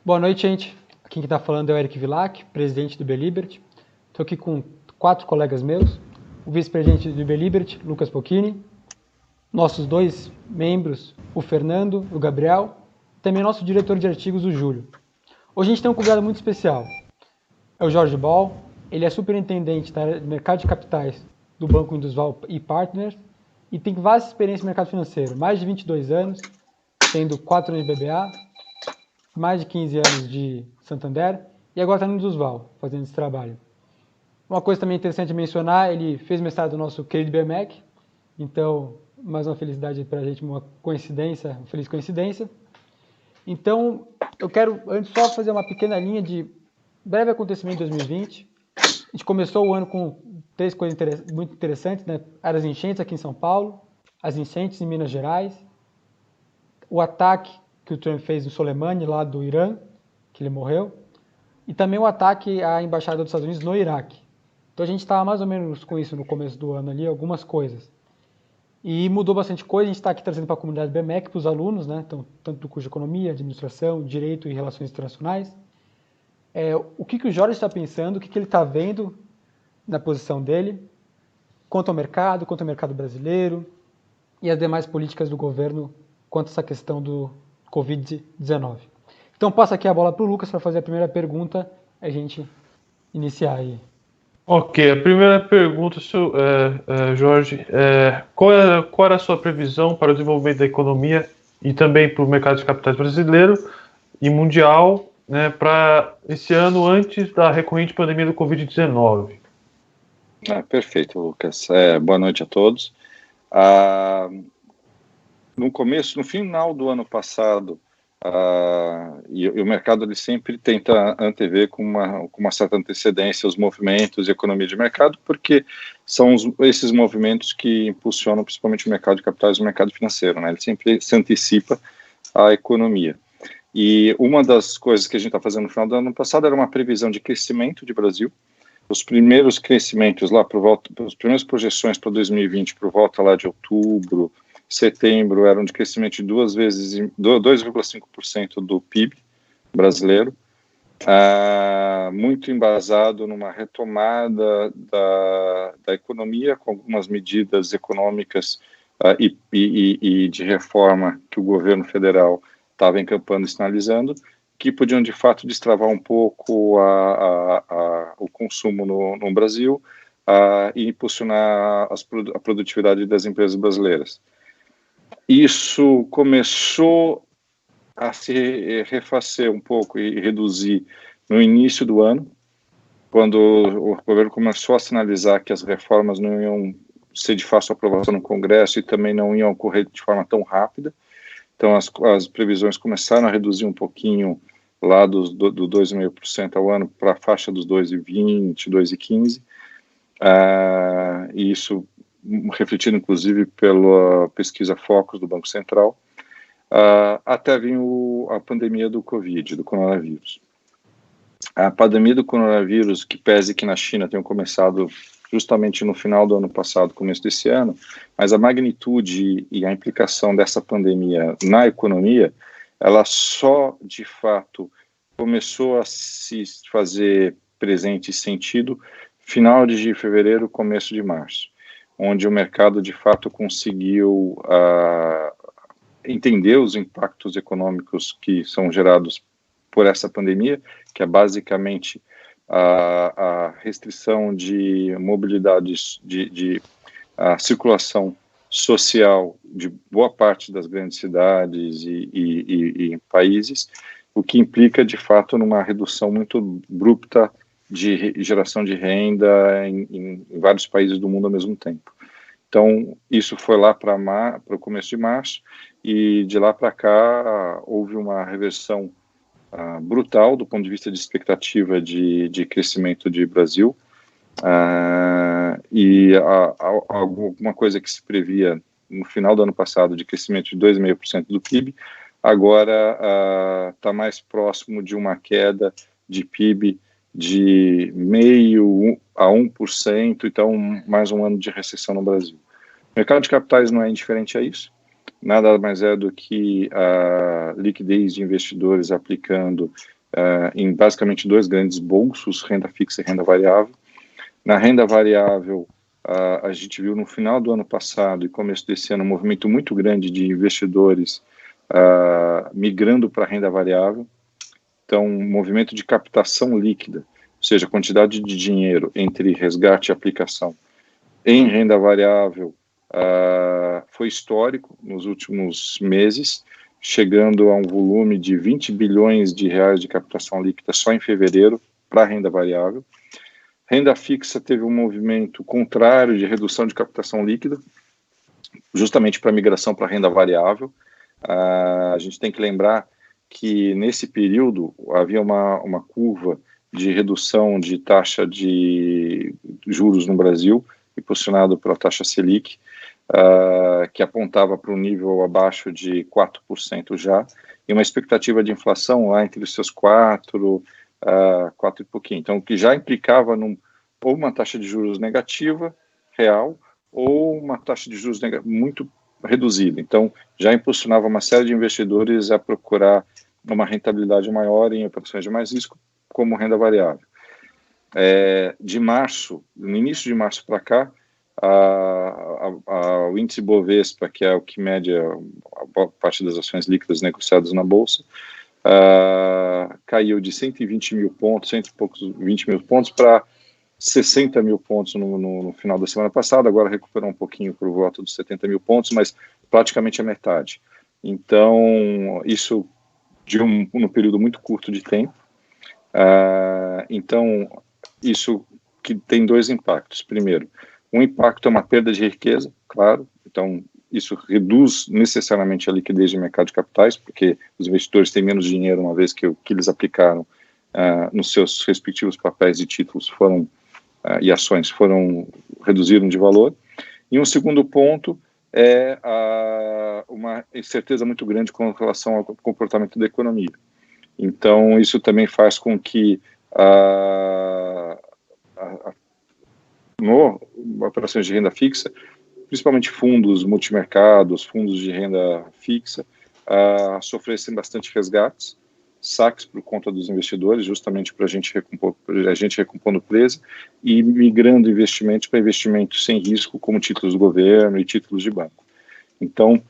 Boa noite, gente. Aqui quem está falando é o Eric Villac, presidente do Beliberty. Estou aqui com 4 colegas meus, o vice-presidente do Beliberty, Lucas Pocchini, nossos 2 membros, o Fernando, o Gabriel, e também nosso diretor de artigos, o Júlio. Hoje a gente tem um convidado muito especial, é o Jorge Ball. Ele é superintendente da área de mercado de capitais do Banco Indusval e Partners e tem vasta experiência no mercado financeiro, mais de 22 anos, tendo 4 anos de BBA, mais de 15 anos de Santander e agora está no Indusval, fazendo esse trabalho. Uma coisa também interessante de mencionar, ele fez mestrado no nosso querido BMEC, então, mais uma felicidade para a gente, uma feliz coincidência. Então, eu quero antes só fazer uma pequena linha de breve acontecimento de 2020. A gente começou o ano com 3 coisas muito interessantes, né? As enchentes aqui em São Paulo, as enchentes em Minas Gerais, o ataque que o Trump fez no Soleimani, lá do Irã, que ele morreu, e também o ataque à embaixada dos Estados Unidos no Iraque. Então a gente estava mais ou menos com isso no começo do ano ali, algumas coisas. E mudou bastante coisa, a gente está aqui trazendo para a comunidade BMEC, para os alunos, né? Então, tanto do curso de Economia, Administração, Direito e Relações Internacionais. O que o Jorge está pensando, o que ele está vendo na posição dele, quanto ao mercado brasileiro e as demais políticas do governo quanto a essa questão do Covid-19. Então, passo aqui a bola para o Lucas para fazer a primeira pergunta, a gente iniciar aí. Ok, a primeira pergunta, Jorge, qual era a sua previsão para o desenvolvimento da economia e também para o mercado de capitais brasileiro e mundial, né, para esse ano antes da recorrente pandemia do Covid-19? Perfeito, Lucas. Boa noite a todos. No final do ano passado, e o mercado ele sempre tenta antever com uma certa antecedência os movimentos e a economia de mercado, porque são esses movimentos que impulsionam principalmente o mercado de capitais e o mercado financeiro, né? Ele sempre se antecipa à economia. E uma das coisas que a gente está fazendo no final do ano passado era uma previsão de crescimento de Brasil. Os primeiros crescimentos lá as primeiras projeções para 2020 por volta lá de outubro, setembro, eram de crescimento de 2,5% do PIB brasileiro, muito embasado numa retomada da economia, com algumas medidas econômicas e de reforma que o governo federal estava encampando e sinalizando, que podiam de fato destravar um pouco o consumo no Brasil e impulsionar a produtividade das empresas brasileiras. Isso começou a se refazer um pouco e reduzir no início do ano, quando o governo começou a sinalizar que as reformas não iam ser de fácil aprovação no Congresso e também não iam ocorrer de forma tão rápida. Então, as previsões começaram a reduzir um pouquinho lá do 2,5% ao ano para a faixa dos 2,20%, 2,15%. E isso refletido, inclusive, pela pesquisa Focus do Banco Central, até vir a pandemia do Covid, do coronavírus. A pandemia do coronavírus, que pese que na China tenha começado justamente no final do ano passado, começo desse ano, mas a magnitude e a implicação dessa pandemia na economia, ela só, de fato, começou a se fazer presente e sentido final de fevereiro, começo de março, onde o mercado, de fato, conseguiu entender os impactos econômicos que são gerados por essa pandemia, que é basicamente a restrição de mobilidade, de circulação social de boa parte das grandes cidades e países, o que implica, de fato, numa redução muito abrupta de geração de renda em vários países do mundo ao mesmo tempo. Então, isso foi lá para o começo de março, e de lá para cá houve uma reversão brutal do ponto de vista de expectativa de crescimento de Brasil, e alguma coisa que se previa no final do ano passado de crescimento de 2,5% do PIB, agora está mais próximo de uma queda de PIB de 0,5% a 1%, então mais um ano de recessão no Brasil. O mercado de capitais não é indiferente a isso, nada mais é do que a liquidez de investidores aplicando em basicamente dois grandes bolsos, renda fixa e renda variável. Na renda variável, a gente viu no final do ano passado e começo desse ano um movimento muito grande de investidores migrando para a renda variável. Então, um movimento de captação líquida, ou seja, quantidade de dinheiro entre resgate e aplicação em renda variável foi histórico nos últimos meses, chegando a um volume de 20 bilhões de reais de captação líquida só em fevereiro para a renda variável. Renda fixa teve um movimento contrário de redução de captação líquida, justamente para a migração para a renda variável. A gente tem que lembrar que nesse período havia uma curva de redução de taxa de juros no Brasil, impulsionado pela taxa Selic, que apontava para um nível abaixo de 4% já, e uma expectativa de inflação lá entre os seus 4 e pouquinho. Então, o que já implicava ou uma taxa de juros negativa, real, ou uma taxa de juros muito reduzida. Então, já impulsionava uma série de investidores a procurar uma rentabilidade maior em operações de mais risco, como renda variável. De março, no início de março para cá, o índice Bovespa, que é o que mede a boa parte das ações líquidas negociadas na Bolsa, caiu de 120 mil pontos, 120 mil pontos para 60 mil pontos no final da semana passada, agora recuperou um pouquinho por volta dos 70 mil pontos, mas praticamente a metade. Então, isso num período muito curto de tempo. Então, isso que tem dois impactos. Primeiro, um impacto é uma perda de riqueza, claro, então isso reduz necessariamente a liquidez de mercado de capitais, porque os investidores têm menos dinheiro uma vez que o que eles aplicaram nos seus respectivos papéis e títulos e ações reduziram de valor. E um segundo ponto é uma incerteza muito grande com relação ao comportamento da economia. Então, isso também faz com que operações de renda fixa, principalmente fundos multimercados, fundos de renda fixa, sofressem bastante resgates, saques por conta dos investidores, justamente para a gente recompor no preço, e migrando investimentos para investimentos sem risco, como títulos do governo e títulos de banco. Então,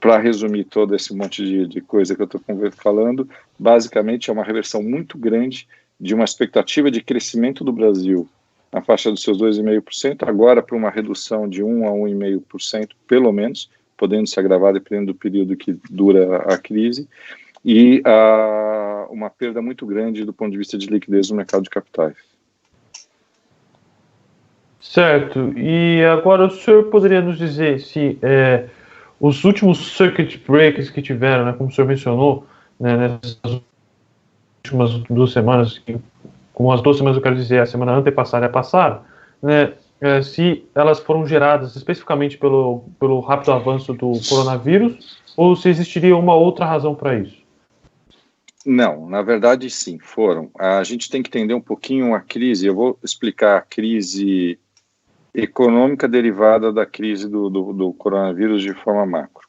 para resumir todo esse monte de coisa que eu estou falando, basicamente é uma reversão muito grande de uma expectativa de crescimento do Brasil na faixa dos seus 2,5%, agora para uma redução de 1 a 1,5%, pelo menos, podendo se agravar dependendo do período que dura a crise, e uma perda muito grande do ponto de vista de liquidez no mercado de capitais. Certo. E agora o senhor poderia nos dizer se os últimos circuit breakers que tiveram, né, como o senhor mencionou, né, nessas últimas 2 semanas, com as 2 semanas eu quero dizer a semana antepassada e a passada, né, se elas foram geradas especificamente pelo rápido avanço do coronavírus, ou se existiria uma outra razão para isso? Não, na verdade sim, foram. A gente tem que entender um pouquinho a crise, eu vou explicar a crise econômica derivada da crise do coronavírus de forma macro.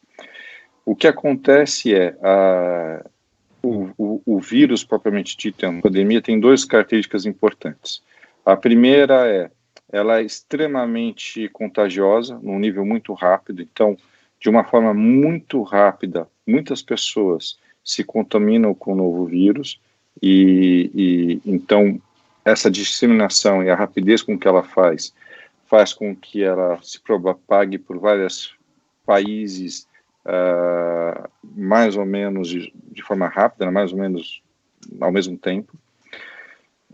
O que acontece o vírus propriamente dito, a pandemia, tem 2 características importantes. A primeira ela é extremamente contagiosa, num nível muito rápido, então, de uma forma muito rápida, muitas pessoas se contaminam com o novo vírus e então essa disseminação e a rapidez com que ela faz com que ela se propague por vários países mais ou menos de forma rápida, mais ou menos ao mesmo tempo.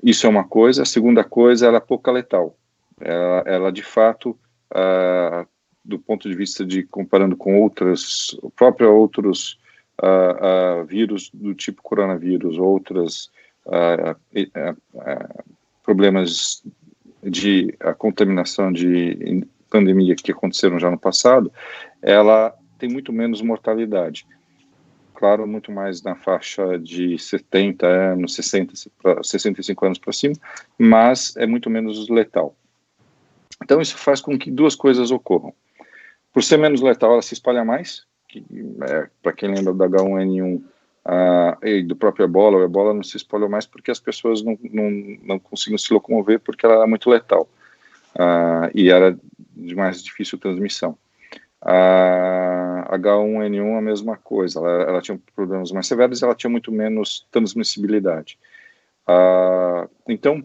Isso é uma coisa. A segunda coisa, ela é pouco letal. Ela de fato, do ponto de vista de comparando com outros vírus do tipo coronavírus, outros problemas de contaminação de pandemia que aconteceram já no passado, ela tem muito menos mortalidade. Claro, muito mais na faixa de 70 anos, 65 anos para cima, mas é muito menos letal. Então, isso faz com que 2 coisas ocorram. Por ser menos letal, ela se espalha mais, para quem lembra da H1N1, e do próprio ebola. O ebola não se espalhou mais porque as pessoas não conseguiam se locomover porque ela era muito letal, e era de mais difícil transmissão. A H1N1 a mesma coisa, ela tinha problemas mais severos e ela tinha muito menos transmissibilidade. Então,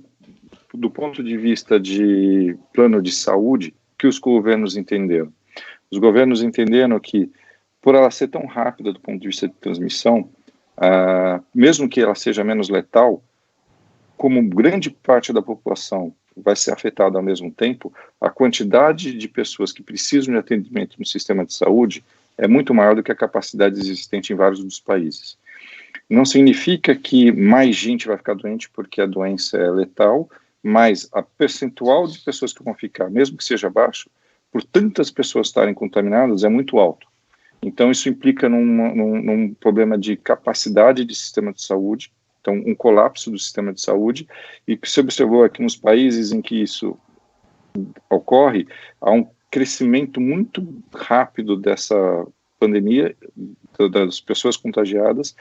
do ponto de vista de plano de saúde, que os governos entenderam? Os governos entenderam que, por ela ser tão rápida do ponto de vista de transmissão, mesmo que ela seja menos letal, como grande parte da população vai ser afetada ao mesmo tempo, a quantidade de pessoas que precisam de atendimento no sistema de saúde é muito maior do que a capacidade existente em vários dos países. Não significa que mais gente vai ficar doente porque a doença é letal, mas a percentual de pessoas que vão ficar, mesmo que seja baixo, por tantas pessoas estarem contaminadas, é muito alto. Então, isso implica num problema de capacidade de sistema de saúde, então, um colapso do sistema de saúde, e o que se observou é que nos países em que isso ocorre, há um crescimento muito rápido dessa pandemia, das pessoas contagiadas,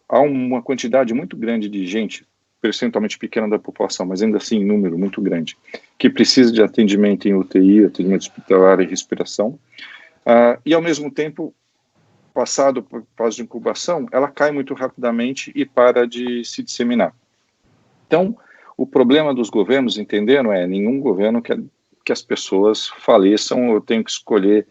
há uma quantidade muito grande de gente, percentualmente pequena da população, mas ainda assim em número muito grande, que precisa de atendimento em UTI, atendimento hospitalar e respiração, e ao mesmo tempo, passado por fase de incubação, ela cai muito rapidamente e para de se disseminar. Então, o problema dos governos, entenderam, nenhum governo quer que as pessoas faleçam ou tenham que escolher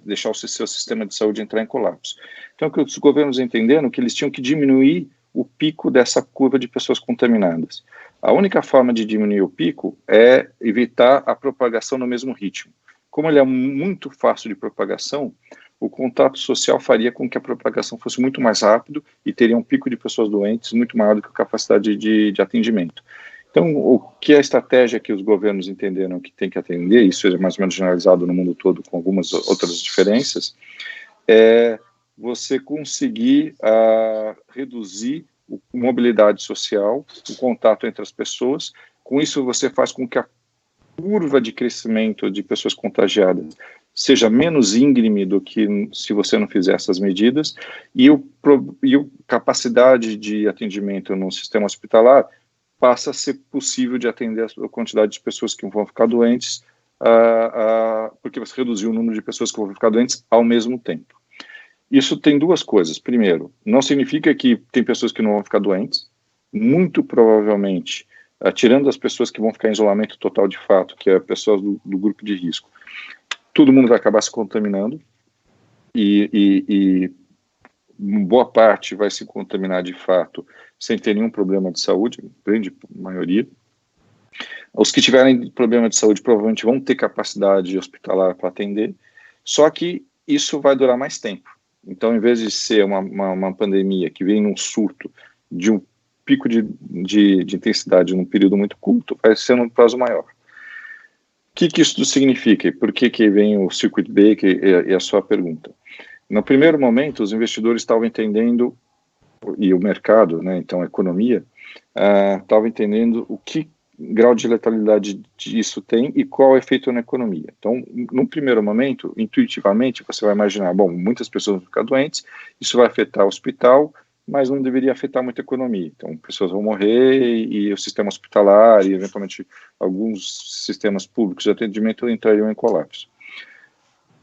deixar o seu sistema de saúde entrar em colapso. Então, o que os governos entenderam que eles tinham que diminuir o pico dessa curva de pessoas contaminadas. A única forma de diminuir o pico é evitar a propagação no mesmo ritmo. Como ele é muito fácil de propagação, o contato social faria com que a propagação fosse muito mais rápido e teria um pico de pessoas doentes muito maior do que a capacidade de atendimento. Então, o que é a estratégia que os governos entenderam que tem que atender, isso é mais ou menos generalizado no mundo todo com algumas outras diferenças, é você conseguir reduzir a mobilidade social, o contato entre as pessoas. Com isso, você faz com que a curva de crescimento de pessoas contagiadas seja menos íngreme do que se você não fizer essas medidas, e a capacidade de atendimento no sistema hospitalar passa a ser possível de atender a quantidade de pessoas que vão ficar doentes, porque você reduziu o número de pessoas que vão ficar doentes ao mesmo tempo. Isso tem duas coisas. Primeiro, não significa que tem pessoas que não vão ficar doentes. Muito provavelmente, tirando as pessoas que vão ficar em isolamento total de fato, que é pessoas do grupo de risco, todo mundo vai acabar se contaminando e boa parte vai se contaminar de fato sem ter nenhum problema de saúde, grande maioria. Os que tiverem problema de saúde provavelmente vão ter capacidade hospitalar para atender, só que isso vai durar mais tempo. Então, em vez de ser uma pandemia que vem num surto de um pico de intensidade num período muito curto, vai ser num prazo maior. O que isso significa? E por que vem o circuit breaker e a sua pergunta? No primeiro momento, os investidores estavam entendendo, e o mercado, né, então a economia, estava entendendo o que grau de letalidade isso tem e qual é o efeito na economia. Então, no primeiro momento, intuitivamente, você vai imaginar, bom, muitas pessoas vão ficar doentes, isso vai afetar o hospital, mas não deveria afetar muito a economia. Então, pessoas vão morrer e o sistema hospitalar e, eventualmente, alguns sistemas públicos de atendimento entrariam em colapso.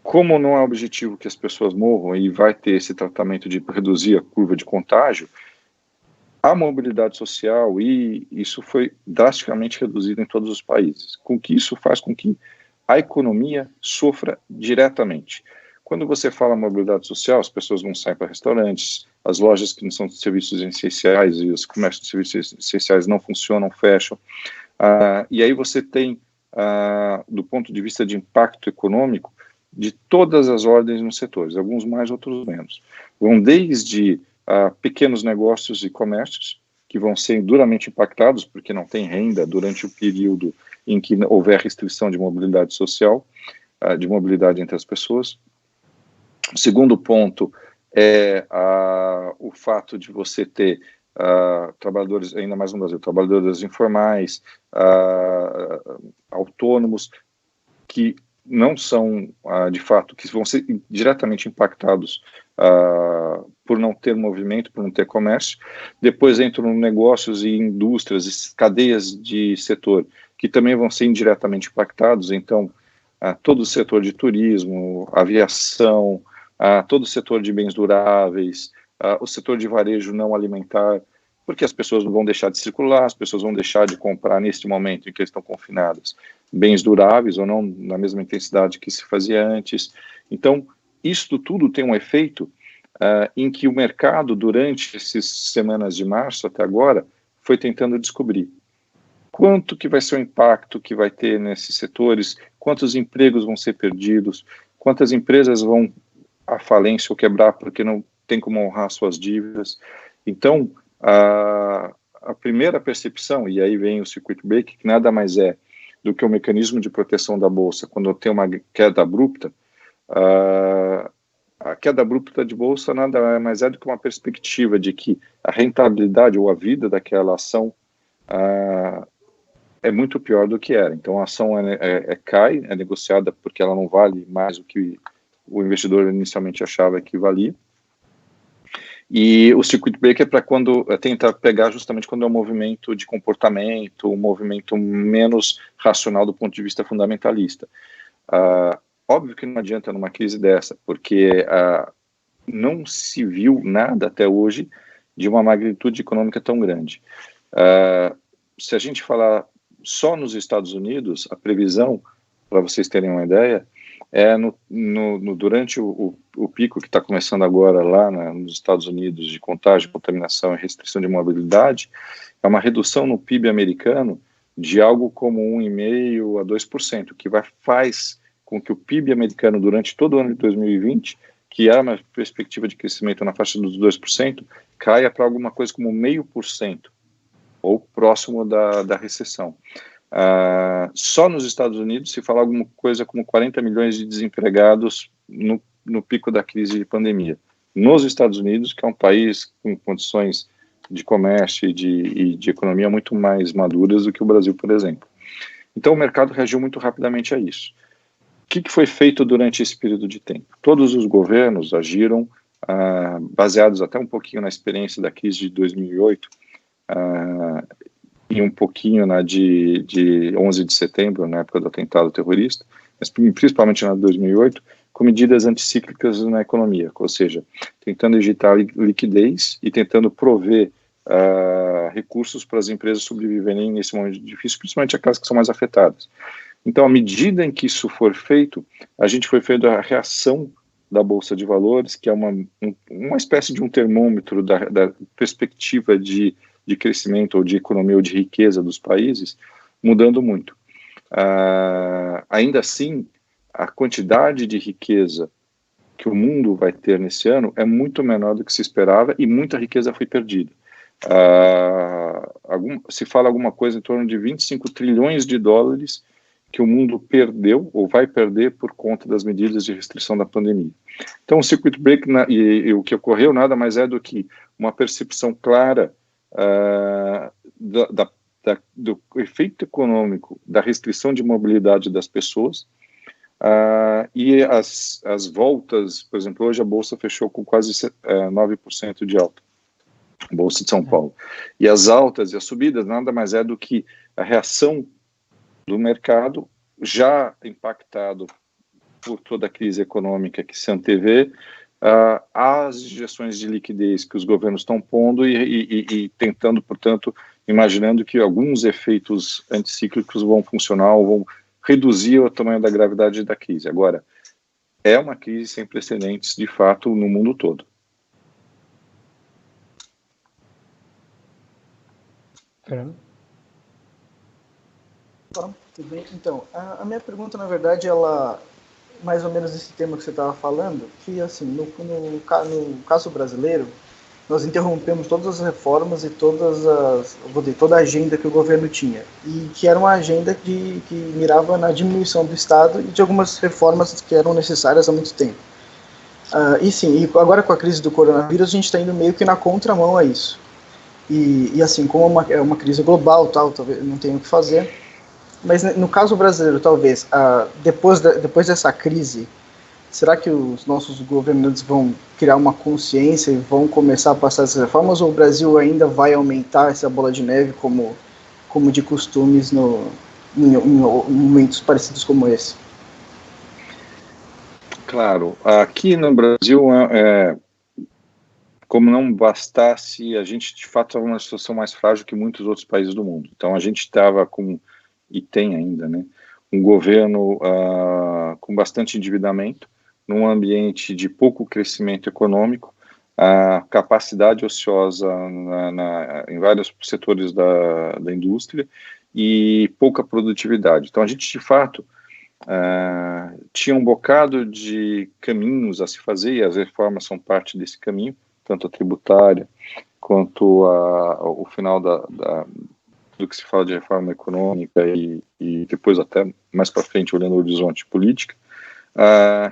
Como não é objetivo que as pessoas morram e vai ter esse tratamento de reduzir a curva de contágio, a mobilidade social, e isso foi drasticamente reduzido em todos os países. Com que isso faz com que a economia sofra diretamente. Quando você fala mobilidade social, as pessoas não saem para restaurantes, as lojas que não são de serviços essenciais e os comércios de serviços essenciais não funcionam, fecham. E aí você tem, do ponto de vista de impacto econômico, de todas as ordens nos setores, alguns mais, outros menos. Vão desde pequenos negócios e comércios, que vão ser duramente impactados, porque não tem renda durante o período em que houver restrição de mobilidade social, de mobilidade entre as pessoas. O segundo ponto é o fato de você ter trabalhadores, ainda mais no Brasil, trabalhadores informais, autônomos, que não são, de fato, que vão ser diretamente impactados por não ter movimento, por não ter comércio. Depois entram negócios e indústrias, cadeias de setor, que também vão ser indiretamente impactados. Então, todo o setor de turismo, aviação, todo o setor de bens duráveis, o setor de varejo não alimentar, porque as pessoas vão deixar de circular, as pessoas vão deixar de comprar neste momento em que estão confinadas bens duráveis ou não na mesma intensidade que se fazia antes. Então, isto tudo tem um efeito em que o mercado, durante essas semanas de março até agora, foi tentando descobrir quanto que vai ser o impacto que vai ter nesses setores, quantos empregos vão ser perdidos, quantas empresas vão à falência ou quebrar porque não tem como honrar suas dívidas. Então, a primeira percepção, e aí vem o circuit break, que nada mais é do que o mecanismo de proteção da bolsa quando tem uma queda abrupta. A queda abrupta de bolsa nada mais é do que uma perspectiva de que a rentabilidade ou a vida daquela ação é muito pior do que era. Então a ação cai, é negociada porque ela não vale mais o que o investidor inicialmente achava que valia. E o circuit break é para quando tenta pegar justamente quando é um movimento de comportamento, um movimento menos racional do ponto de vista fundamentalista. Óbvio que não adianta numa crise dessa, porque não se viu nada até hoje de uma magnitude econômica tão grande. Se a gente falar só nos Estados Unidos, a previsão, para vocês terem uma ideia, durante o pico que está começando agora lá nos Estados Unidos de contágio, contaminação e restrição de mobilidade, é uma redução no PIB americano de algo como 1,5% a 2%, que faz com que o PIB americano durante todo o ano de 2020, que era uma perspectiva de crescimento na faixa dos 2%, caia para alguma coisa como 0,5%, ou próximo da recessão. Só nos Estados Unidos se fala alguma coisa como 40 milhões de desempregados no pico da crise de pandemia. Nos Estados Unidos, que é um país com condições de comércio e de economia muito mais maduras do que o Brasil, por exemplo. Então o mercado reagiu muito rapidamente a isso. O que foi feito durante esse período de tempo? Todos os governos agiram baseados até um pouquinho na experiência da crise de 2008, e um pouquinho na de 11 de setembro, na época do atentado terrorista, mas principalmente na de 2008, com medidas anticíclicas na economia, ou seja, tentando injetar liquidez e tentando prover recursos para as empresas sobreviverem nesse momento difícil, principalmente aquelas que são mais afetadas. Então, à medida em que isso for feito, a gente foi vendo a reação da Bolsa de Valores, que é uma espécie de um termômetro da perspectiva de crescimento ou de economia ou de riqueza dos países, mudando muito. Ainda assim, a quantidade de riqueza que o mundo vai ter nesse ano é muito menor do que se esperava e muita riqueza foi perdida. Se fala alguma coisa em torno de 25 trilhões de dólares que o mundo perdeu ou vai perder por conta das medidas de restrição da pandemia. Então, o circuit break e o que ocorreu nada mais é do que uma percepção clara do efeito econômico da restrição de mobilidade das pessoas e as voltas, por exemplo, hoje a Bolsa fechou com quase 9% de alta, Bolsa de São Paulo, e as altas e as subidas nada mais é do que a reação do mercado já impactado por toda a crise econômica que se antevê, as injeções de liquidez que os governos estão pondo e tentando, portanto, imaginando que alguns efeitos anticíclicos vão funcionar ou vão reduzir o tamanho da gravidade da crise. Agora, é uma crise sem precedentes, de fato, no mundo todo. Fernando? Tudo bem? Então, a minha pergunta, na verdade, ela mais ou menos esse tema que você estava falando, que assim, no caso brasileiro, nós interrompemos todas as reformas e toda a agenda que o governo tinha, e que era uma agenda que mirava na diminuição do Estado e de algumas reformas que eram necessárias há muito tempo. E sim, e agora com a crise do coronavírus, a gente está indo meio que na contramão a isso. E assim, como é uma crise global, talvez não tenha o que fazer. Mas no caso brasileiro, talvez, depois dessa crise, será que os nossos governantes vão criar uma consciência e vão começar a passar essas reformas, ou o Brasil ainda vai aumentar essa bola de neve como de costumes em momentos parecidos como esse? Claro, aqui no Brasil, como não bastasse, a gente de fato estava numa situação mais frágil que muitos outros países do mundo. Então a gente estava com, e tem ainda, né, um governo com bastante endividamento, num ambiente de pouco crescimento econômico, capacidade ociosa em vários setores da indústria e pouca produtividade. Então a gente de fato tinha um bocado de caminhos a se fazer, e as reformas são parte desse caminho, tanto a tributária quanto o final do que se fala de reforma econômica e depois até mais para frente olhando o horizonte política,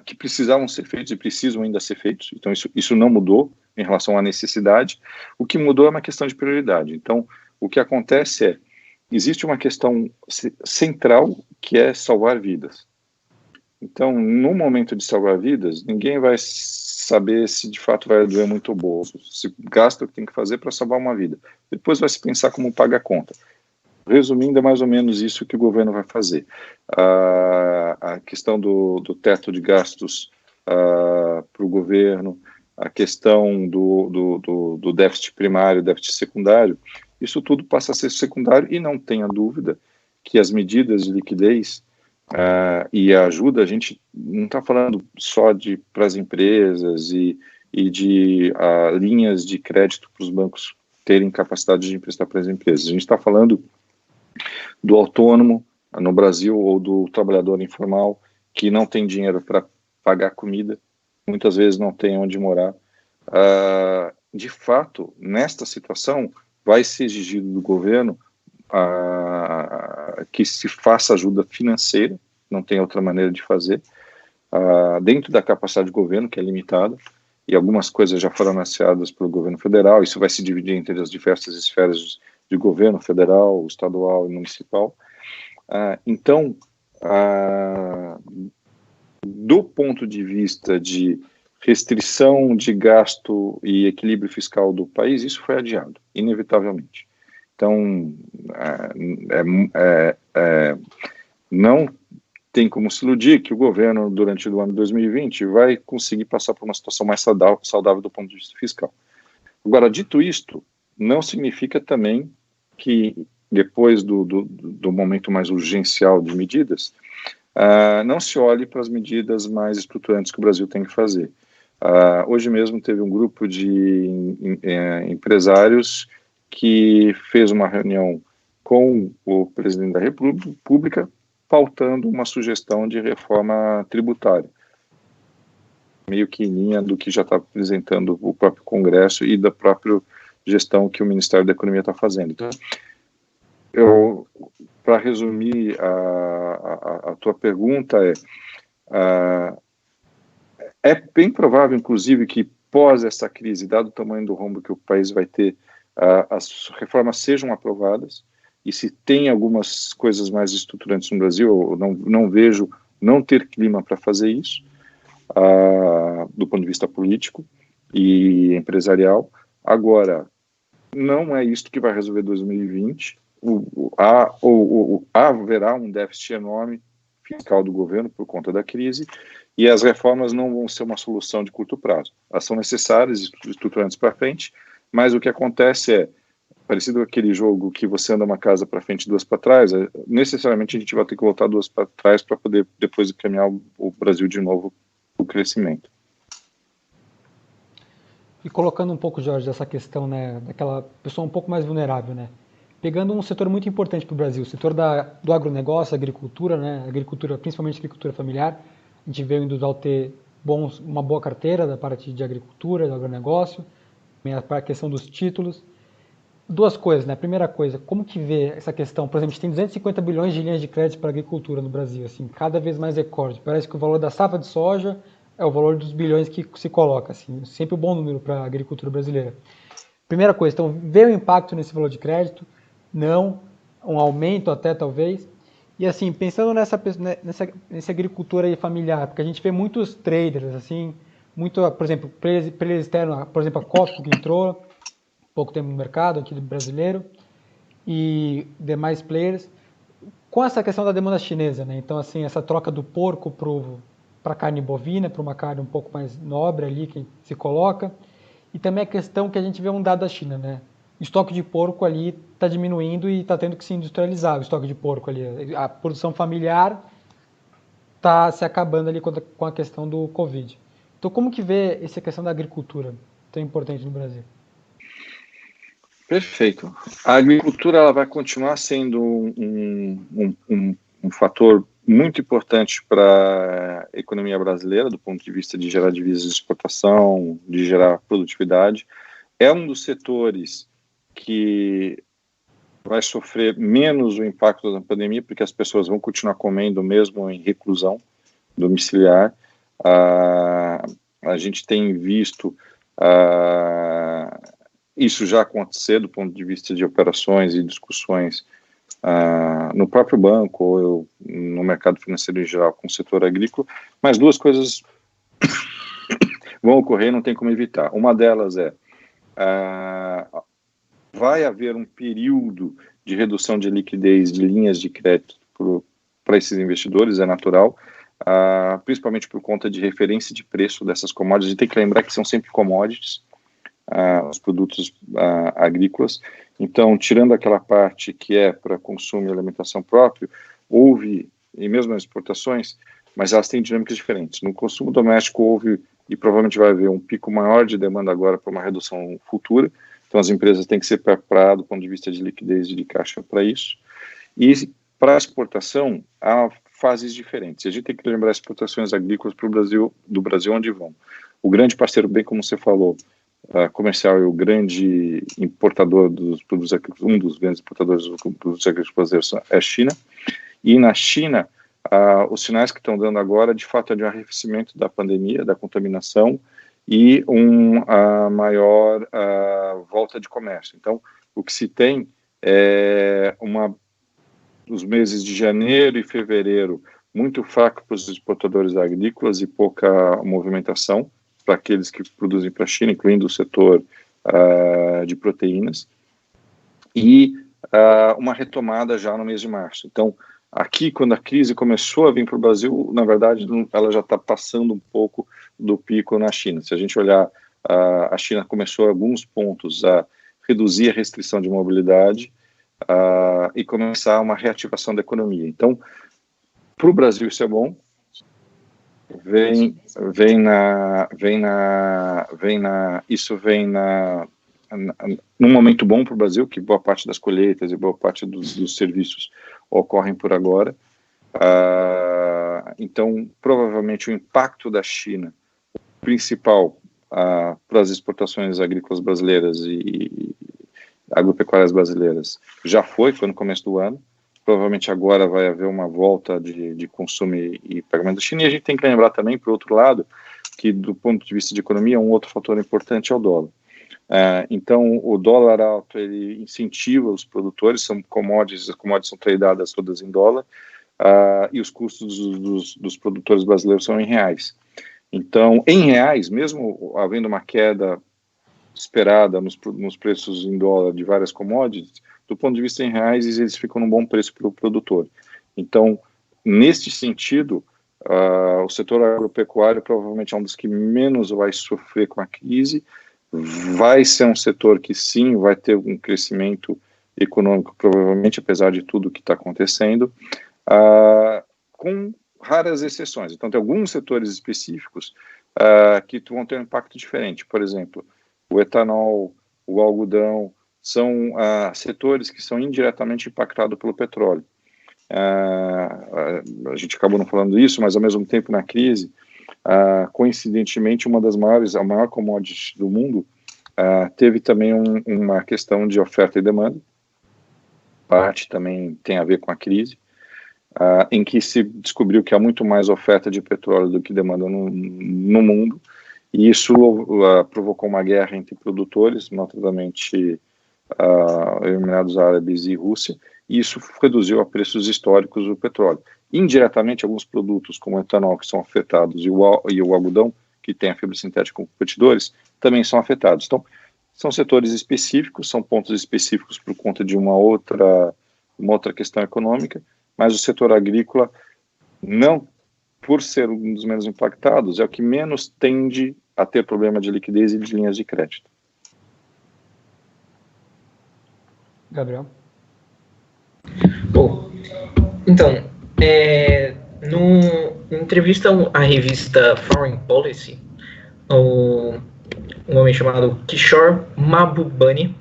que precisavam ser feitos e precisam ainda ser feitos. Então isso não mudou em relação à necessidade. O que mudou é uma questão de prioridade. Então o que acontece existe uma questão central que é salvar vidas. Então, no momento de salvar vidas, ninguém vai saber se de fato vai doer muito o bolso, se gasta o que tem que fazer para salvar uma vida. Depois vai se pensar como paga a conta. Resumindo, é mais ou menos isso que o governo vai fazer. A questão do teto de gastos para o governo, a questão do déficit primário, déficit secundário, isso tudo passa a ser secundário, e não tenha dúvida que as medidas de liquidez e a ajuda, a gente não está falando só para as empresas e de linhas de crédito para os bancos terem capacidade de emprestar para as empresas. A gente está falando do autônomo no Brasil, ou do trabalhador informal que não tem dinheiro para pagar comida, muitas vezes não tem onde morar. De fato, nesta situação, vai ser exigido do governo que se faça ajuda financeira, não tem outra maneira de fazer, dentro da capacidade do governo, que é limitada, e algumas coisas já foram anunciadas pelo governo federal. Isso vai se dividir entre as diversas esferas de governo, federal, estadual e municipal. Então, do ponto de vista de restrição de gasto e equilíbrio fiscal do país, isso foi adiado, inevitavelmente. Então, não tem como se iludir que o governo, durante o ano de 2020, vai conseguir passar por uma situação mais saudável do ponto de vista fiscal. Agora, dito isto, não significa também que, depois do momento mais urgencial de medidas, não se olhe para as medidas mais estruturantes que o Brasil tem que fazer. Hoje mesmo teve um grupo de empresários que fez uma reunião com o presidente da República, pautando uma sugestão de reforma tributária, meio que em linha do que já está apresentando o próprio Congresso e da própria gestão que o Ministério da Economia está fazendo. Então, para resumir a tua pergunta, é bem provável, inclusive, que pós essa crise, dado o tamanho do rombo que o país vai ter, as reformas sejam aprovadas. E se tem algumas coisas mais estruturantes no Brasil, eu não vejo não ter clima para fazer isso, do ponto de vista político e empresarial. Agora, não é isso que vai resolver 2020. Haverá um déficit enorme fiscal do governo por conta da crise, e as reformas não vão ser uma solução de curto prazo. Elas são necessárias e estruturantes para frente, mas o que acontece parecido com aquele jogo que você anda uma casa para frente e duas para trás, necessariamente a gente vai ter que voltar duas para trás para poder depois caminhar o Brasil de novo para o crescimento. E colocando um pouco, Jorge, dessa questão, né, daquela pessoa um pouco mais vulnerável, né? Pegando um setor muito importante para o Brasil, o setor do agronegócio, agricultura, né, agricultura, principalmente agricultura familiar. A gente vê o Industrial ter uma boa carteira da parte de agricultura, do agronegócio, para a questão dos títulos. Duas coisas, né? Primeira coisa, como que vê essa questão? Por exemplo, a gente tem 250 bilhões de linhas de crédito para a agricultura no Brasil, assim, cada vez mais recorde. Parece que o valor da safra de soja é o valor dos bilhões que se coloca, assim, sempre um bom número para a agricultura brasileira. Primeira coisa, então, vê o impacto nesse valor de crédito? Não, um aumento até talvez. E assim, pensando nessa agricultura aí familiar, porque a gente vê muitos traders, assim, muito, por exemplo, player externo, por exemplo, a Costco que entrou há pouco tempo no mercado aqui do brasileiro, e demais players, com essa questão da demanda chinesa, né? Então, assim, essa troca do porco para carne bovina, para uma carne um pouco mais nobre ali que se coloca, e também a questão que a gente vê um dado da China, né? O estoque de porco ali está diminuindo e está tendo que se industrializar o estoque de porco ali. A produção familiar está se acabando ali com a questão do Covid. Então, como que vê essa questão da agricultura tão importante no Brasil? Perfeito. A agricultura ela vai continuar sendo um fator muito importante para a economia brasileira, do ponto de vista de gerar divisas de exportação, de gerar produtividade. É um dos setores que vai sofrer menos o impacto da pandemia, porque as pessoas vão continuar comendo mesmo em reclusão domiciliar. A gente tem visto isso já acontecer do ponto de vista de operações e discussões no próprio banco ou no mercado financeiro em geral com o setor agrícola, mas duas coisas vão ocorrer, não tem como evitar. Uma delas é vai haver um período de redução de liquidez de linhas de crédito para esses investidores, é natural, principalmente por conta de referência de preço dessas commodities. A gente tem que lembrar que são sempre commodities, os produtos agrícolas. Então, tirando aquela parte que é para consumo e alimentação próprio, houve, e mesmo as exportações, mas elas têm dinâmicas diferentes. No consumo doméstico houve, e provavelmente vai haver um pico maior de demanda agora para uma redução futura. Então, as empresas têm que ser preparadas do ponto de vista de liquidez e de caixa para isso. E para a exportação, há fases diferentes. A gente tem que lembrar as exportações agrícolas para o Brasil, do Brasil onde vão. O grande parceiro, bem como você falou, comercial e o grande importador dos produtos agrícolas, um dos grandes importadores dos produtos agrícolas brasileiros é a China. E na China, os sinais que estão dando agora, de fato, é de um arrefecimento da pandemia, da contaminação, e uma maior volta de comércio. Então, o que se tem é os meses de janeiro e fevereiro muito fraco para os exportadores agrícolas e pouca movimentação para aqueles que produzem para a China, incluindo o setor de proteínas, e uma retomada já no mês de março. Então, aqui, quando a crise começou a vir para o Brasil, na verdade, ela já está passando um pouco do pico na China. Se a gente olhar, a China começou alguns pontos a reduzir a restrição de mobilidade e começar uma reativação da economia. Então, para o Brasil isso é bom. Isso vem num momento bom para o Brasil, que boa parte das colheitas e boa parte dos serviços ocorrem por agora. Então, provavelmente o impacto da China, principal para as exportações agrícolas brasileiras e agropecuárias brasileiras, já foi no começo do ano. Provavelmente agora vai haver uma volta de consumo e pagamento da China. E a gente tem que lembrar também, por outro lado, que do ponto de vista de economia, um outro fator importante é o dólar. Então, o dólar alto, ele incentiva os produtores, são commodities, as commodities são tradeadas todas em dólar, e os custos dos produtores brasileiros são em reais. Então, em reais, mesmo havendo uma queda esperada nos preços em dólar de várias commodities, do ponto de vista em reais, eles ficam num bom preço para o produtor. Então, neste sentido, o setor agropecuário provavelmente é um dos que menos vai sofrer com a crise, vai ser um setor que sim, vai ter um crescimento econômico, provavelmente, apesar de tudo que está acontecendo, com raras exceções. Então, tem alguns setores específicos que vão ter um impacto diferente. Por exemplo, o etanol, o algodão, são setores que são indiretamente impactados pelo petróleo. A gente acabou não falando isso, mas ao mesmo tempo na crise, coincidentemente, a maior commodity do mundo, teve também uma questão de oferta e demanda, parte também tem a ver com a crise, em que se descobriu que há muito mais oferta de petróleo do que demanda no mundo, e isso provocou uma guerra entre produtores, notadamente Emirados Árabes e Rússia, e isso reduziu a preços históricos o petróleo. Indiretamente, alguns produtos, como o etanol, que são afetados, e o algodão, que tem a fibra sintética com competidores, também são afetados. Então, são setores específicos, são pontos específicos por conta de uma outra questão econômica, mas o setor agrícola, não por ser um dos menos impactados, é o que menos tende a ter problema de liquidez e de linhas de crédito. Gabriel? Bom, então, em entrevista à revista Foreign Policy, um homem chamado Kishore Mahbubani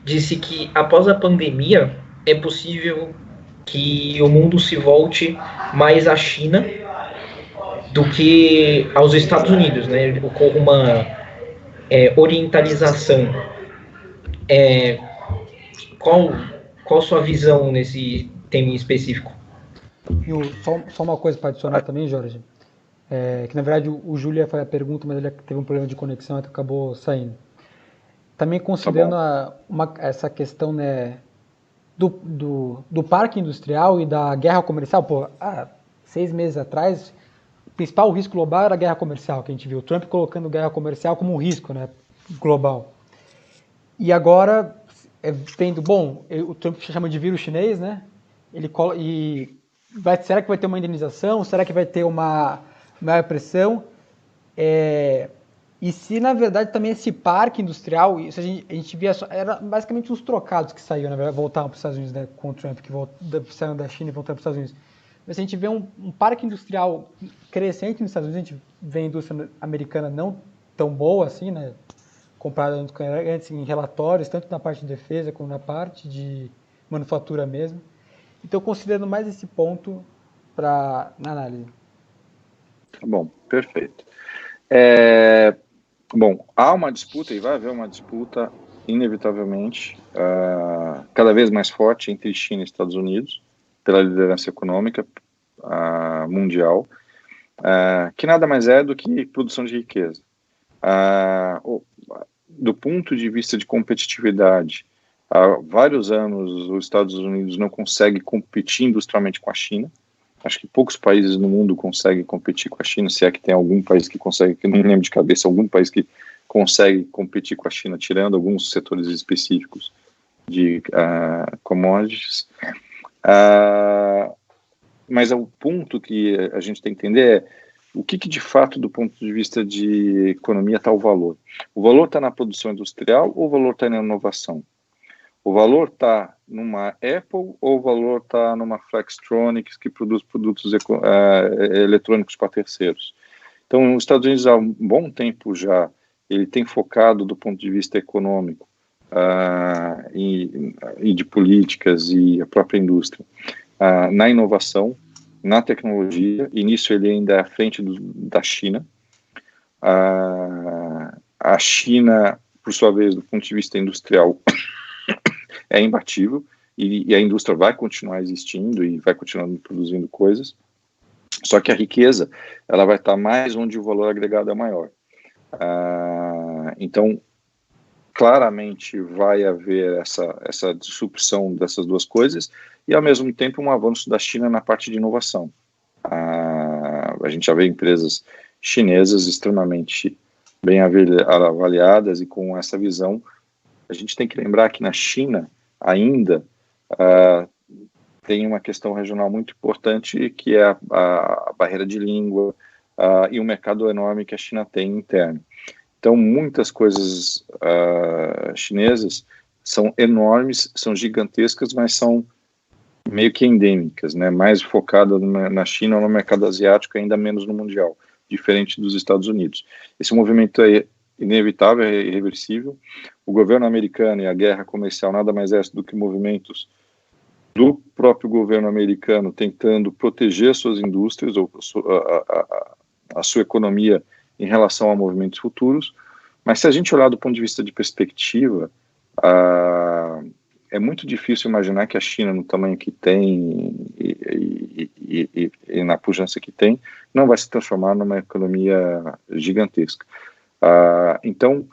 disse que após a pandemia é possível que o mundo se volte mais à China do que aos Estados Unidos, né, com uma orientalização. Qual sua visão nesse tema em específico? Só uma coisa para adicionar também, Jorge, que na verdade o Júlio ia fazer a pergunta, mas ele teve um problema de conexão e acabou saindo. Também considerando essa questão, né, do parque industrial e da guerra comercial, 6 meses atrás, o principal risco global era a guerra comercial, que a gente viu o Trump colocando guerra comercial como um risco, né, global. E agora, o Trump chama de vírus chinês, né, será que vai ter uma indenização? Será que vai ter uma maior pressão? E se, na verdade, também esse parque industrial, isso a gente via, era basicamente uns trocados que saíam, na verdade, voltavam para os Estados Unidos, né, com o Trump, que saíram da China e voltaram para os Estados Unidos. Mas a gente vê um parque industrial crescente nos Estados Unidos, a gente vê a indústria americana não tão boa assim, né, comparada antes em relatórios, tanto na parte de defesa como na parte de manufatura mesmo. Então, considerando mais esse ponto na análise. Bom, perfeito. Bom, há uma disputa e vai haver uma disputa, inevitavelmente, cada vez mais forte entre China e Estados Unidos, pela liderança econômica mundial, que nada mais é do que produção de riqueza. Do ponto de vista de competitividade, há vários anos os Estados Unidos não conseguem competir industrialmente com a China. Acho que poucos países no mundo conseguem competir com a China, se é que tem algum país que consegue, que não me lembro de cabeça, algum país que consegue competir com a China, tirando alguns setores específicos de commodities. Mas o ponto que a gente tem que entender é o que de fato, do ponto de vista de economia, está o valor. O valor está na produção industrial ou o valor está na inovação? O valor está numa Apple ou o valor está numa Flextronics, que produz produtos eletrônicos para terceiros? Então, os Estados Unidos, há um bom tempo já, ele tem focado do ponto de vista econômico e de políticas e a própria indústria na inovação, na tecnologia, e nisso ele ainda é à frente da China. A China, por sua vez, do ponto de vista industrial, é imbatível, e a indústria vai continuar existindo e vai continuar produzindo coisas, só que a riqueza ela vai estar mais onde o valor agregado é maior. Então, claramente vai haver essa disrupção dessas duas coisas e, ao mesmo tempo, um avanço da China na parte de inovação. A gente já vê empresas chinesas extremamente bem avaliadas e com essa visão. A gente tem que lembrar que na China ainda tem uma questão regional muito importante, que é a barreira de língua e o mercado enorme que a China tem interno. Então, muitas coisas chinesas são enormes, são gigantescas, mas são meio que endêmicas, né? Mais focada na China ou no mercado asiático, ainda menos no mundial, diferente dos Estados Unidos. Esse movimento é inevitável, é irreversível. O governo americano e a guerra comercial nada mais é do que movimentos do próprio governo americano tentando proteger suas indústrias ou a sua economia em relação a movimentos futuros. Mas se a gente olhar do ponto de vista de perspectiva, é muito difícil imaginar que a China, no tamanho que tem e na pujança que tem, não vai se transformar numa economia gigantesca. Então,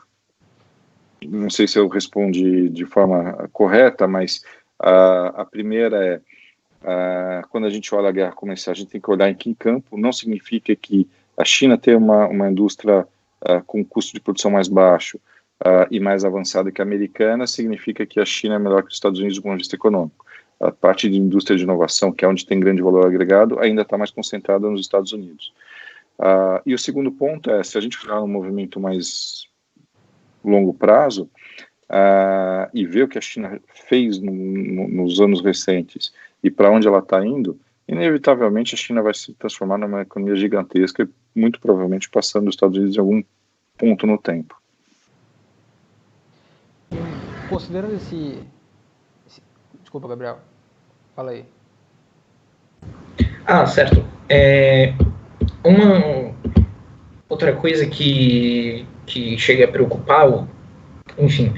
não sei se eu respondi de forma correta, mas a primeira é, quando a gente olha a guerra comercial, a gente tem que olhar em que campo. Não significa que a China tem uma indústria com custo de produção mais baixo e mais avançada que a americana, significa que a China é melhor que os Estados Unidos do ponto de vista econômico. A parte de indústria de inovação, que é onde tem grande valor agregado, ainda está mais concentrada nos Estados Unidos. E o segundo ponto é, se a gente for um movimento mais longo prazo, e ver o que a China fez nos anos recentes e para onde ela está indo, inevitavelmente a China vai se transformar numa economia gigantesca e muito provavelmente passando os Estados Unidos em algum ponto no tempo. Considerando Desculpa, Gabriel. Fala aí. Certo. Uma outra coisa que chega a preocupar, enfim,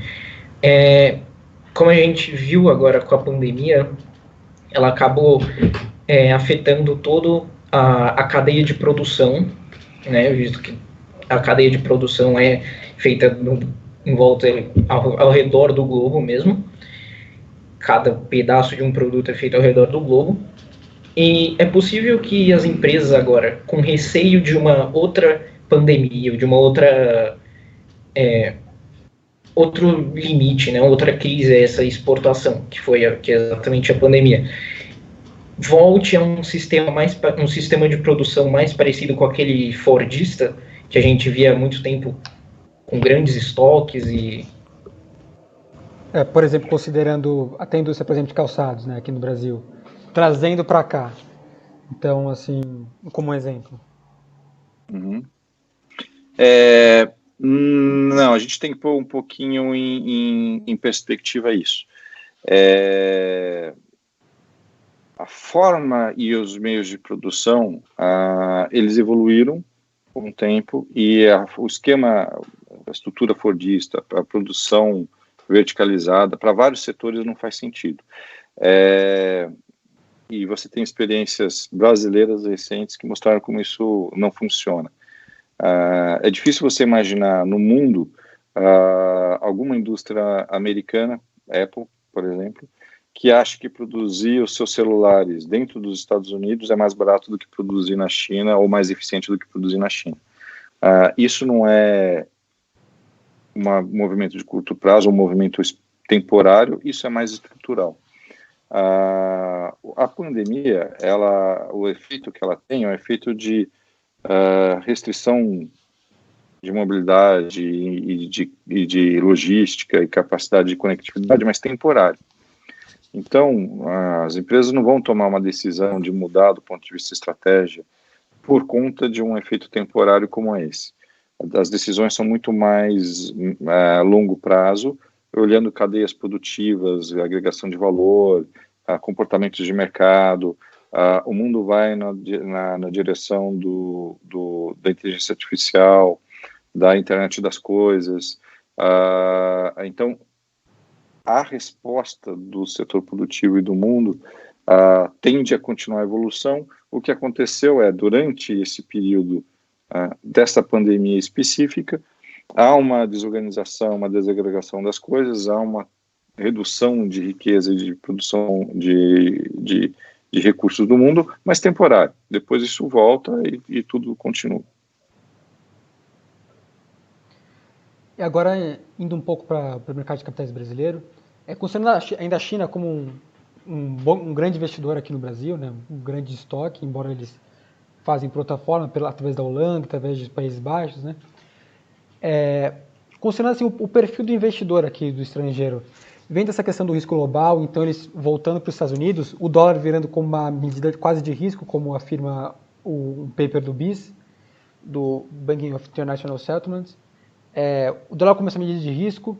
como a gente viu agora com a pandemia, ela acabou afetando toda a cadeia de produção, né, visto que a cadeia de produção é feita em volta ao redor do globo mesmo. Cada pedaço de um produto é feito ao redor do globo. E é possível que as empresas agora, com receio de uma outra pandemia, ou de uma outra outro limite, né, outra crise, essa exportação, que é exatamente a pandemia, volte a um sistema de produção mais parecido com aquele fordista, que a gente via há muito tempo com grandes estoques e... Por exemplo, considerando até a indústria, por exemplo, de calçados, né, aqui no Brasil, trazendo para cá. Então, assim, como um exemplo. Uhum. Não, a gente tem que pôr um pouquinho em perspectiva isso. A forma e os meios de produção, eles evoluíram com o tempo, e o esquema, a estrutura fordista, a produção verticalizada, para vários setores não faz sentido. E você tem experiências brasileiras recentes que mostraram como isso não funciona. É difícil você imaginar no mundo alguma indústria americana, Apple, por exemplo, que acha que produzir os seus celulares dentro dos Estados Unidos é mais barato do que produzir na China ou mais eficiente do que produzir na China. Isso não é um movimento de curto prazo, um movimento temporário, isso é mais estrutural. A pandemia, o efeito que ela tem é um efeito de restrição de mobilidade e de logística e capacidade de conectividade, mas temporário. Então, as empresas não vão tomar uma decisão de mudar do ponto de vista de estratégia por conta de um efeito temporário como esse. As decisões são muito mais longo prazo, olhando cadeias produtivas, agregação de valor, comportamentos de mercado. O mundo vai na direção da inteligência artificial, da internet das coisas. Então, a resposta do setor produtivo e do mundo tende a continuar a evolução. O que aconteceu durante esse período dessa pandemia específica, há uma desorganização, uma desagregação das coisas, há uma redução de riqueza e de produção de recursos do mundo, mas temporário. Depois isso volta e tudo continua. E agora, indo um pouco para o mercado de capitais brasileiro, considerando ainda a China como um grande investidor aqui no Brasil, né, um grande estoque, embora eles fazem por outra forma, através da Holanda, através dos Países Baixos, né? Considerando assim, o perfil do investidor aqui, do estrangeiro, vendo essa questão do risco global, então eles voltando para os Estados Unidos, o dólar virando como uma medida quase de risco, como afirma um paper do BIS, do Banking of International Settlements, o dólar como essa medida de risco,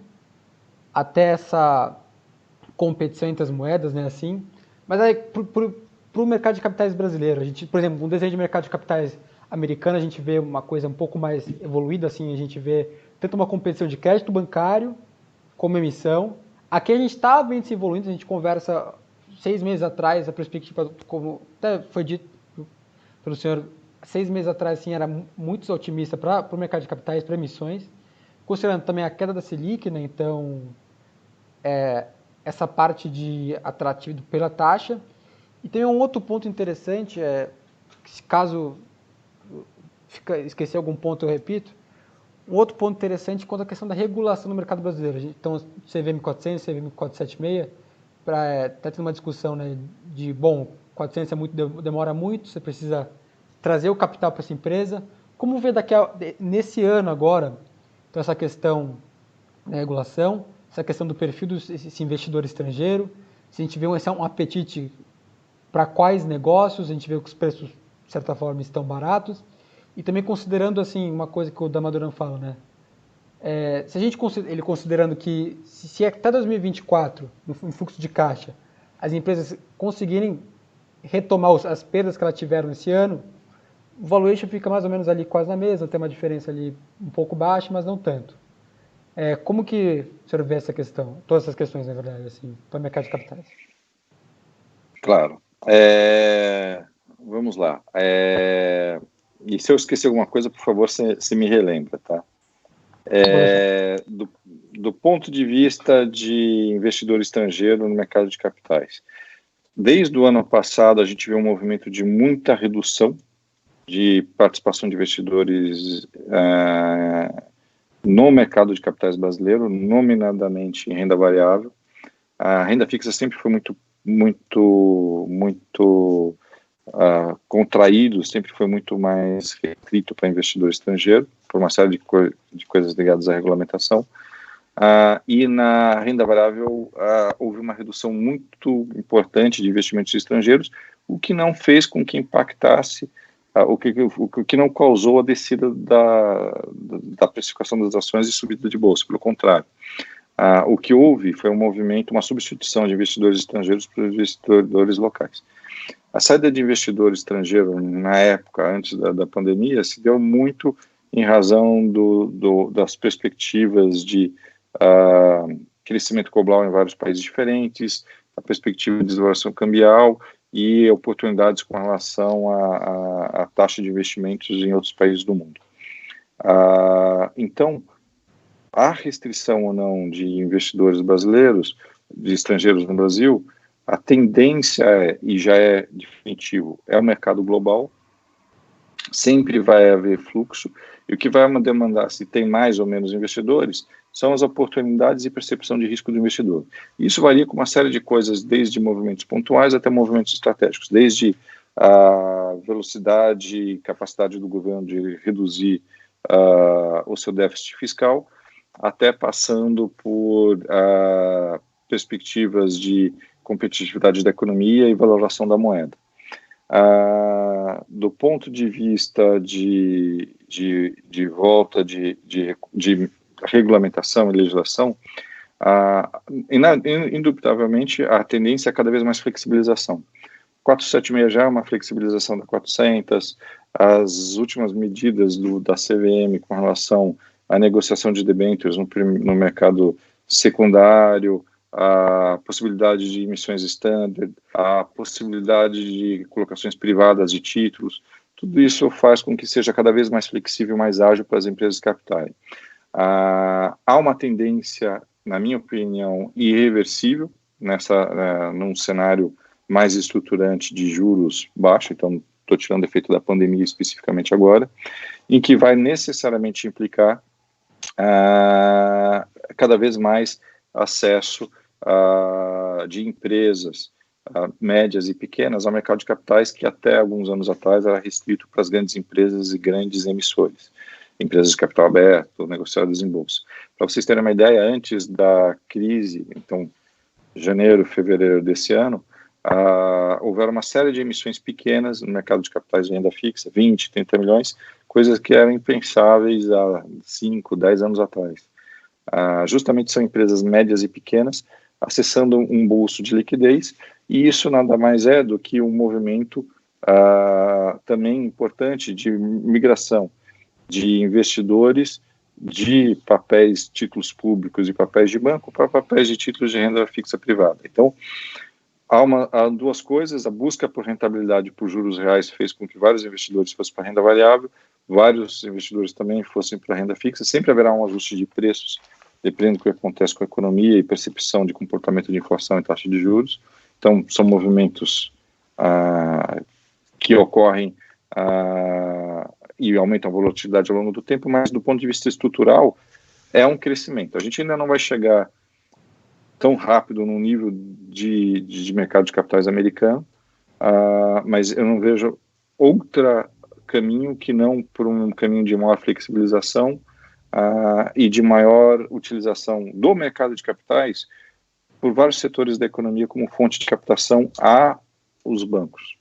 até essa competição entre as moedas, né, assim, mas aí para o mercado de capitais brasileiro, a gente, por exemplo, um desenho de mercado de capitais americano, a gente vê uma coisa um pouco mais evoluída, assim, a gente vê tanto uma competição de crédito bancário como emissão. Aqui a gente está vendo se evoluindo, a gente conversa 6 meses atrás, a perspectiva, como até foi dito pelo senhor, 6 meses atrás, assim, era muito otimista para o mercado de capitais, para emissões. considerando também a queda da Selic, né, então essa parte de atrativo pela taxa. E tem um outro ponto interessante, caso esquecer algum ponto eu repito, um outro ponto interessante quanto à questão da regulação no mercado brasileiro. Então, CVM 400, CVM 476, está tendo uma discussão, né, de, 400 demora muito, você precisa trazer o capital para essa empresa. Como vê nesse ano agora, então essa questão da regulação, essa questão do perfil desse investidor estrangeiro, se a gente vê um apetite para quais negócios, a gente vê que os preços, de certa forma, estão baratos, e também considerando, assim, uma coisa que o Damodaran fala, né? Se a gente ele considerando que se até 2024, no fluxo de caixa, as empresas conseguirem retomar as perdas que elas tiveram esse ano, o valuation fica mais ou menos ali quase na mesma, tem uma diferença ali um pouco baixa, mas não tanto. Como que o senhor vê essa questão, todas essas questões, na verdade, assim, para o mercado de capitais? Claro. Vamos lá. E se eu esquecer alguma coisa, por favor, você me relembra, tá? Do ponto de vista de investidor estrangeiro no mercado de capitais, desde o ano passado a gente vê um movimento de muita redução de participação de investidores no mercado de capitais brasileiro, nominadamente em renda variável. A renda fixa sempre foi muito contraído, sempre foi muito mais restrito para investidor estrangeiro, por uma série de coisas ligadas à regulamentação. E na renda variável houve uma redução muito importante de investimentos estrangeiros, o que não fez com que impactasse, o que não causou a descida da precificação das ações e subida de bolsa, pelo contrário. O que houve foi um movimento, uma substituição de investidores estrangeiros por investidores locais. A saída de investidor estrangeiro na época, antes da pandemia, se deu muito em razão das perspectivas de crescimento global em vários países diferentes, a perspectiva de desvalorização cambial e oportunidades com relação à taxa de investimentos em outros países do mundo. Então, a restrição ou não de investidores brasileiros, de estrangeiros no Brasil, a tendência e já é definitivo, é o mercado global, sempre vai haver fluxo, e o que vai demandar, se tem mais ou menos investidores, são as oportunidades e percepção de risco do investidor. Isso varia com uma série de coisas, desde movimentos pontuais até movimentos estratégicos, desde a velocidade e capacidade do governo de reduzir o seu déficit fiscal, até passando por perspectivas de competitividade da economia e valoração da moeda. Do ponto de vista de volta de regulamentação e legislação, indubitavelmente a tendência é cada vez mais flexibilização. 476 já é uma flexibilização da 400, as últimas medidas da CVM com relação à negociação de debêntures no mercado secundário, a possibilidade de emissões standard, a possibilidade de colocações privadas de títulos, tudo isso faz com que seja cada vez mais flexível, mais ágil para as empresas capitarem. Há uma tendência, na minha opinião, irreversível num cenário mais estruturante de juros baixos, então estou tirando o efeito da pandemia especificamente agora, em que vai necessariamente implicar cada vez mais acesso de empresas médias e pequenas ao mercado de capitais, que até alguns anos atrás era restrito para as grandes empresas e grandes emissores, empresas de capital aberto, negociadas em bolsa. Para vocês terem uma ideia, antes da crise, então janeiro, fevereiro desse ano, houveram uma série de emissões pequenas no mercado de capitais de renda fixa, 20, 30 milhões, coisas que eram impensáveis há 5, 10 anos atrás. Justamente são empresas médias e pequenas acessando um bolso de liquidez, e isso nada mais é do que um movimento também importante de migração de investidores de papéis, títulos públicos e papéis de banco para papéis de títulos de renda fixa privada. Então, há duas coisas: a busca por rentabilidade por juros reais fez com que vários investidores fossem para renda variável, vários investidores também fossem para a renda fixa. Sempre haverá um ajuste de preços, dependendo do que acontece com a economia e percepção de comportamento de inflação e taxa de juros. Então, são movimentos que ocorrem e aumentam a volatilidade ao longo do tempo, mas do ponto de vista estrutural, é um crescimento. A gente ainda não vai chegar tão rápido no nível de mercado de capitais americano, mas eu não vejo outro caminho que não por um caminho de maior flexibilização e de maior utilização do mercado de capitais por vários setores da economia como fonte de captação aos bancos.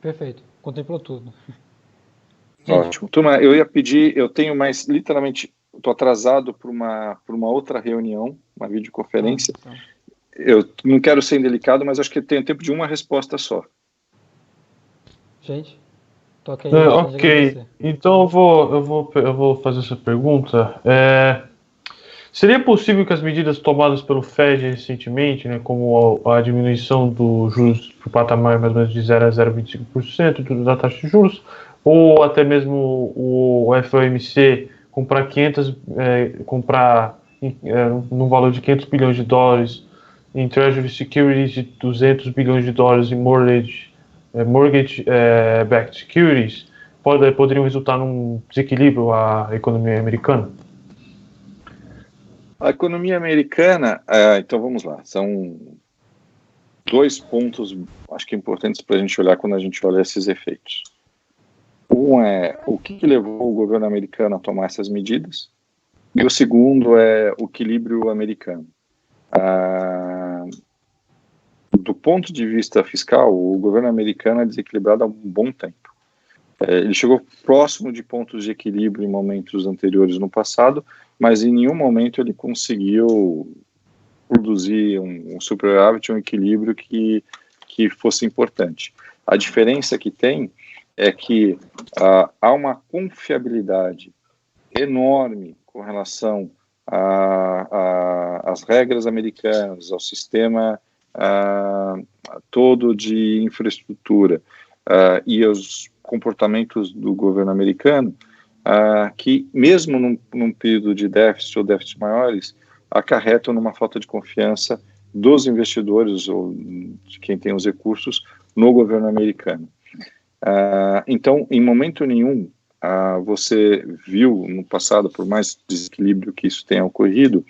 Perfeito, contemplou tudo. Ótimo. Turma, eu ia pedir, eu tenho mais, literalmente, estou atrasado para uma outra reunião, uma videoconferência. Então. Eu não quero ser indelicado, mas acho que tenho tempo de uma resposta só. Gente, toca aí. Ok, então eu vou fazer essa pergunta. Seria possível que as medidas tomadas pelo Fed recentemente, né, como a diminuição dos juros para o patamar mais ou menos de 0 a 0,25% da taxa de juros, ou até mesmo o FOMC comprar num valor de 500 bilhões de dólares em Treasury Securities e 200 bilhões de dólares em mortgage-backed securities, poderiam resultar num desequilíbrio à economia americana? A economia americana, então vamos lá, são 2 pontos, acho que importantes para a gente olhar quando a gente olha esses efeitos. Um é o que levou o governo americano a tomar essas medidas, e o segundo é o equilíbrio americano. Do ponto de vista fiscal, o governo americano é desequilibrado há um bom tempo. Ele chegou próximo de pontos de equilíbrio em momentos anteriores no passado, mas em nenhum momento ele conseguiu produzir um superávit, um equilíbrio que fosse importante. A diferença que tem é que há uma confiabilidade enorme com relação às regras americanas, ao sistema todo de infraestrutura e aos comportamentos do governo americano, que mesmo num período de déficit ou déficits maiores, acarretam numa falta de confiança dos investidores ou de quem tem os recursos no governo americano. Então, em momento nenhum, você viu no passado, por mais desequilíbrio que isso tenha ocorrido,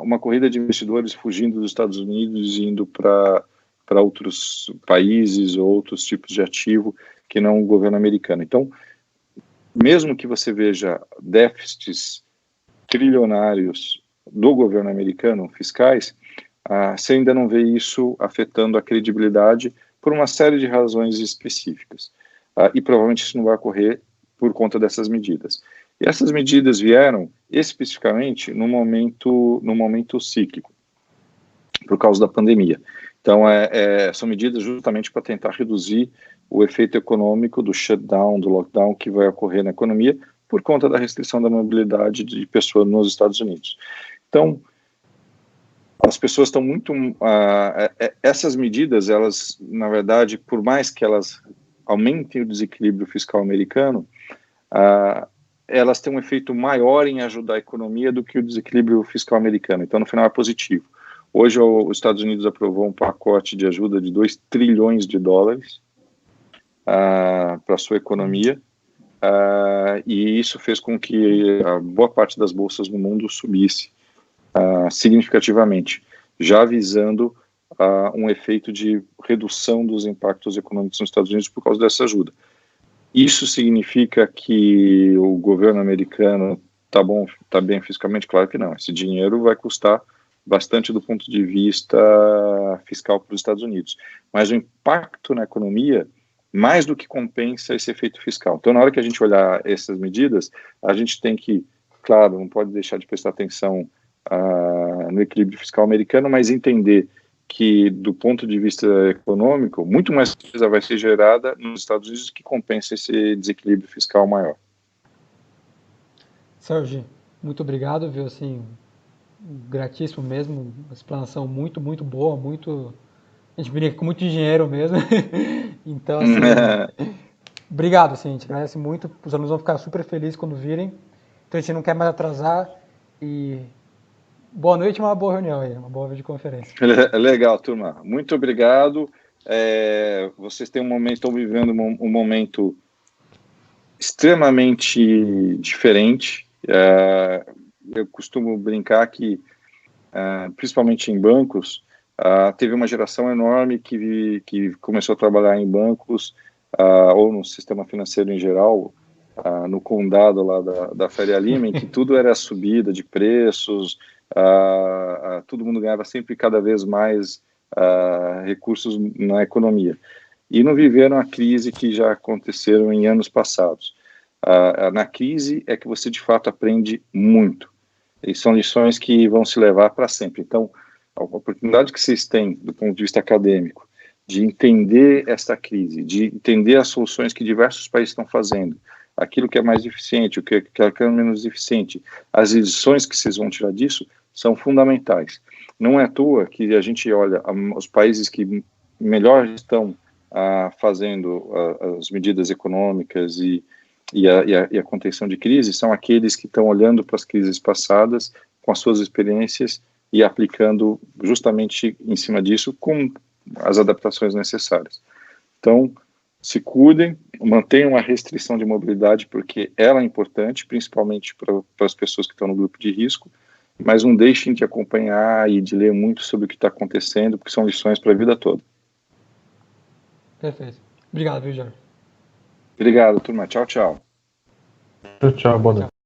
uma corrida de investidores fugindo dos Estados Unidos e indo para outros países ou outros tipos de ativo que não o governo americano. Então, mesmo que você veja déficits trilionários do governo americano, fiscais, você ainda não vê isso afetando a credibilidade por uma série de razões específicas. E provavelmente isso não vai ocorrer por conta dessas medidas. E essas medidas vieram especificamente no momento cíclico, por causa da pandemia. Então, são medidas justamente para tentar reduzir o efeito econômico do shutdown, do lockdown que vai ocorrer na economia por conta da restrição da mobilidade de pessoas nos Estados Unidos. Então, as pessoas estão muito... essas medidas, elas, na verdade, por mais que elas aumentem o desequilíbrio fiscal americano, elas têm um efeito maior em ajudar a economia do que o desequilíbrio fiscal americano. Então, no final, é positivo. Hoje, os Estados Unidos aprovou um pacote de ajuda de 2 trilhões de dólares para a sua economia, e isso fez com que a boa parte das bolsas no mundo subisse significativamente, já visando um efeito de redução dos impactos econômicos nos Estados Unidos por causa dessa ajuda. Isso significa que o governo americano está bem fiscalmente? Claro que não. Esse dinheiro vai custar bastante do ponto de vista fiscal para os Estados Unidos. Mas o impacto na economia mais do que compensa esse efeito fiscal. Então, na hora que a gente olhar essas medidas, a gente tem que, claro, não pode deixar de prestar atenção no equilíbrio fiscal americano, mas entender que, do ponto de vista econômico, muito mais coisa vai ser gerada nos Estados Unidos que compensa esse desequilíbrio fiscal maior. Sérgio, muito obrigado, viu, assim, gratíssimo mesmo, uma explanação muito, muito boa, a gente brinca com muito dinheiro mesmo, então, assim, Obrigado, assim, a gente agradece muito. Os alunos vão ficar super felizes quando virem. Então a gente não quer mais atrasar. E boa noite e uma boa reunião aí, uma boa videoconferência. Legal, turma. Muito obrigado. Vocês têm estão vivendo um momento extremamente diferente. Eu costumo brincar que, principalmente em bancos, teve uma geração enorme que começou a trabalhar em bancos ou no sistema financeiro em geral, no condado lá da Faria Lima, em que tudo era subida de preços, todo mundo ganhava sempre cada vez mais recursos na economia. E não viveram a crise que já aconteceram em anos passados. Na crise é que você, de fato, aprende muito. E são lições que vão se levar para sempre. Então, a oportunidade que vocês têm, do ponto de vista acadêmico, de entender esta crise, de entender as soluções que diversos países estão fazendo, aquilo que é mais eficiente, o que é menos eficiente, as lições que vocês vão tirar disso são fundamentais. Não é à toa que a gente olha os países que melhor estão fazendo as medidas econômicas e a contenção de crise, são aqueles que estão olhando para as crises passadas com as suas experiências e aplicando justamente em cima disso com as adaptações necessárias. Então, se cuidem, mantenham a restrição de mobilidade, porque ela é importante, principalmente para as pessoas que estão no grupo de risco, mas não deixem de acompanhar e de ler muito sobre o que está acontecendo, porque são lições para a vida toda. Perfeito. Obrigado, viu, Jorge? Obrigado, turma. Tchau, tchau. Tchau, boa noite.